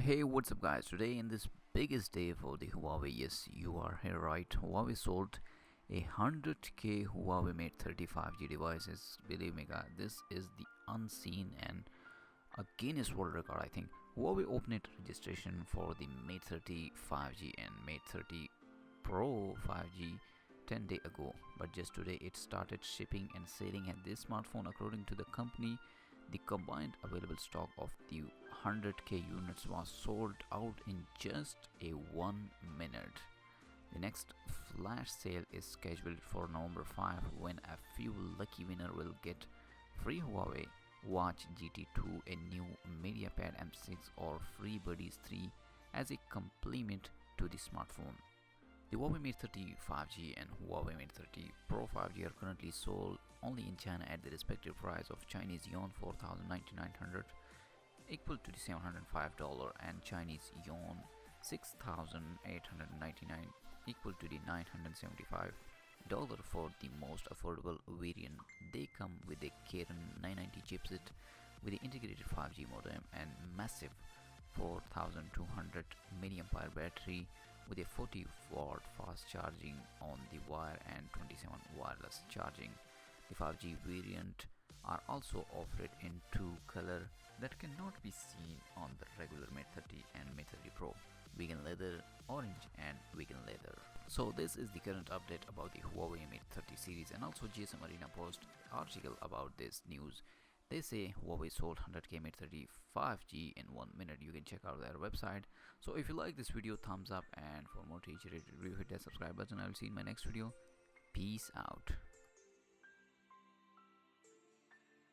Hey, what's up guys? Today in this biggest day for the Huawei, yes, you are here right. Huawei sold 100k Huawei Mate 35G devices. Believe me guys, this is the unseen and a Guinness World Record. I think Huawei opened registration for the Mate 30 5G and Mate 30 Pro 5G 10 days ago, but just today it started shipping and selling, and this smartphone, according to the company, the combined available stock of the 100k units was sold out in just a 1 minute. The next flash sale is scheduled for November 5, when a few lucky winner will get free Huawei Watch GT2, a new Mediapad M6 or FreeBuds 3 as a complement to the smartphone. The Huawei Mate 30 5G and Huawei Mate 30 Pro 5G are currently sold only in China at the respective price of Chinese yuan 4,900 equal to the $705 and Chinese yuan 6,899 equal to the $975 for the most affordable variant. They come with a Kirin 990 chipset with the integrated 5G modem and massive 4200 mAh battery with a 40-watt fast charging on the wire and 27 wireless charging. The 5G variant are also offered in two color that cannot be seen on the regular Mate 30 and Mate 30 Pro: vegan leather, orange and vegan leather. So this is the current update about the Huawei Mate 30 series, and also GSM Arena post article about this news. They say Huawei sold 100k Mate 30 5G in 1 minute. You can check out their website. So if you like this video, thumbs up, and for more teacher rated review, hit that subscribe button. I will see you in my next video. Peace out.